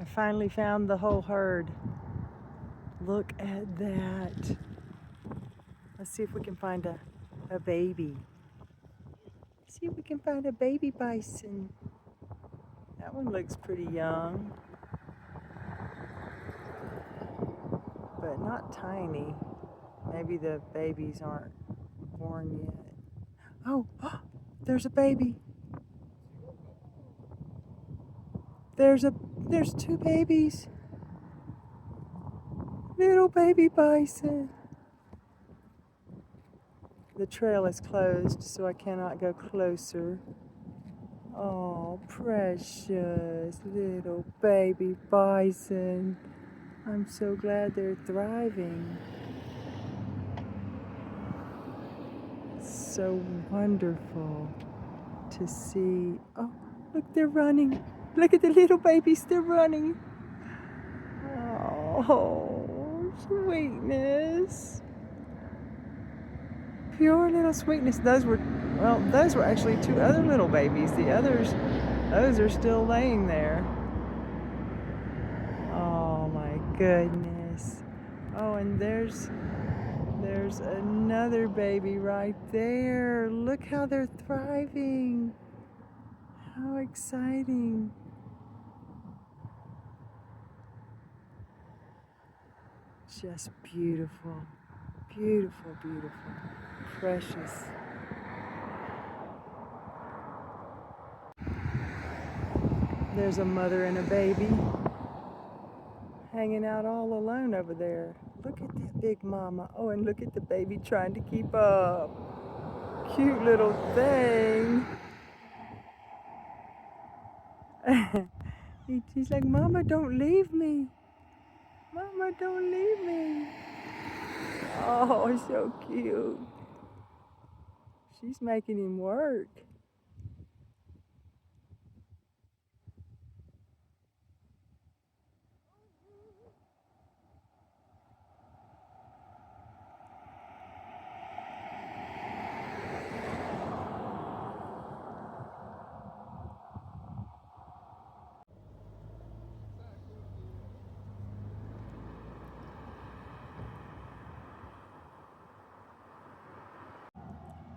I finally found the whole herd. Look at that. Let's see if we can find a baby. See if we can find a baby bison. That one looks pretty young, but not tiny. Maybe the babies aren't born yet. Oh, there's a baby. There's two babies. Little baby bison. The trail is closed, so I cannot go closer. Oh, precious little baby bison. I'm so glad they're thriving. So wonderful to see. Oh, look, they're running. Look at the little babies, they're running. Oh, sweetness. Pure little sweetness. Those were actually two other little babies. The others, those are still laying there. Oh my goodness. Oh, and there's another baby right there. Look how they're thriving. How exciting. Just beautiful. Beautiful, beautiful. Precious. There's a mother and a baby hanging out all alone over there. Look at that big mama. Oh, and look at the baby trying to keep up. Cute little thing. He's like, Mama, don't leave me. Mama, don't leave me. Oh, so cute. She's making him work.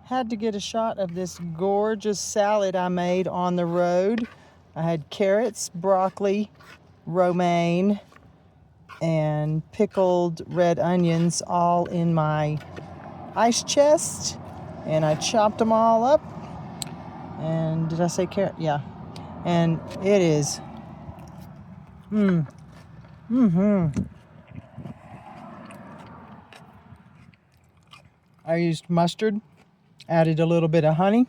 Had to get a shot of this gorgeous salad I made on the road. I had carrots, broccoli, romaine, and pickled red onions all in my ice chest. And I chopped them all up. And did I say carrot? Yeah. And it is. I used mustard, added a little bit of honey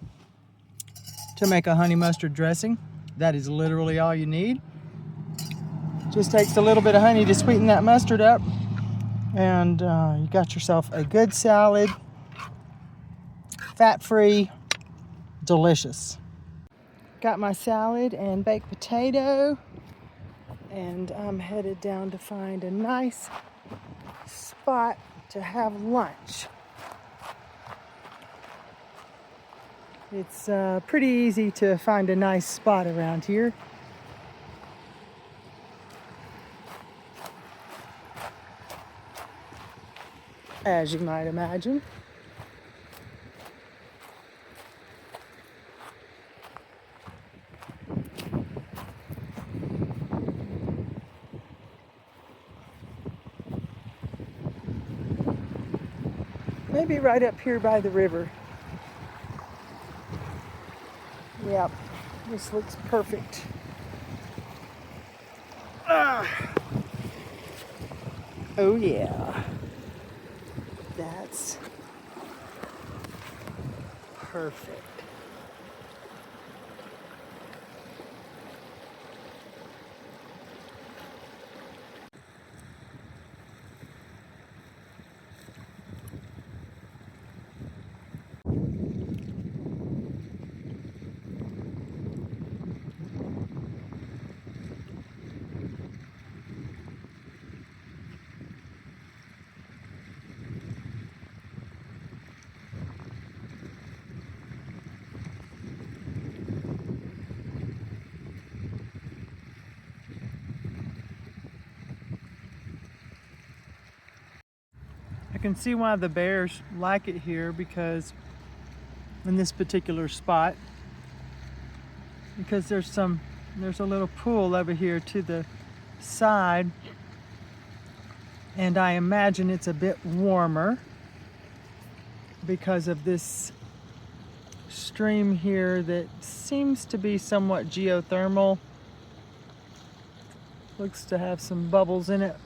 to make a honey mustard dressing. That is literally all you need. Just takes a little bit of honey to sweeten that mustard up, and you got yourself a good salad, fat-free, delicious. Got my salad and baked potato, and I'm headed down to find a nice spot to have lunch. It's pretty easy to find a nice spot around here. As you might imagine. Maybe right up here by the river. Yep, this looks perfect. Oh yeah, that's perfect. I can see why the bears like it here, because in this particular spot, because there's a little pool over here to the side, and I imagine it's a bit warmer because of this stream here that seems to be somewhat geothermal. Looks to have some bubbles in it.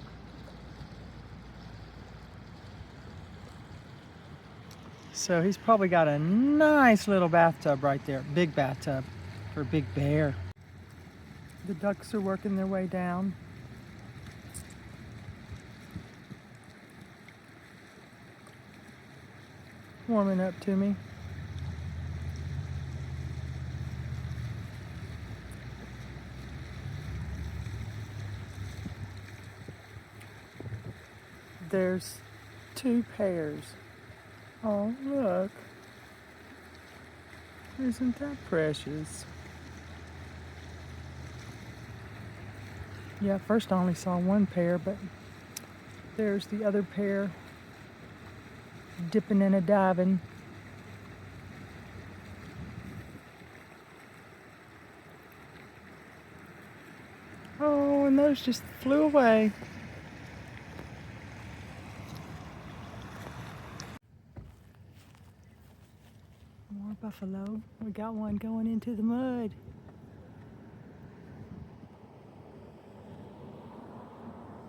So he's probably got a nice little bathtub right there, big bathtub for a big bear. The ducks are working their way down. Warming up to me. There's 2 pairs. Oh, look. Isn't that precious? Yeah, first I only saw 1 pair, but there's the other pair dipping and a-diving. Oh, and those just flew away. More buffalo. We got one going into the mud.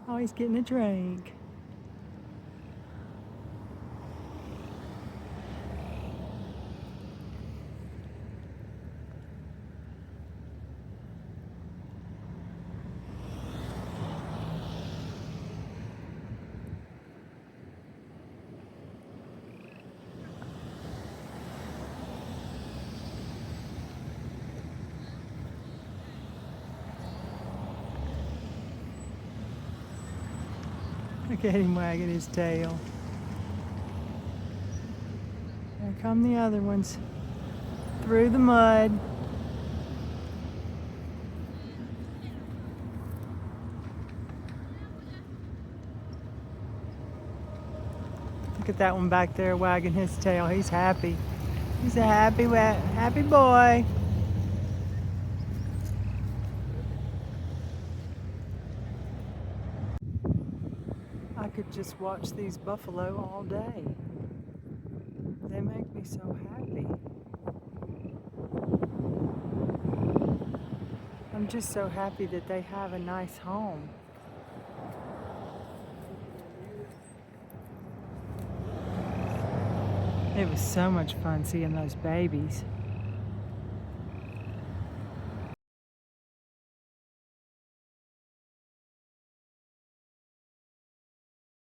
Oh, he's getting a drink. Look at him wagging his tail. There come the other ones through the mud. Look at that one back there wagging his tail. He's happy. He's a happy boy. I could just watch these buffalo all day. They make me so happy. I'm just so happy that they have a nice home. It was so much fun seeing those babies.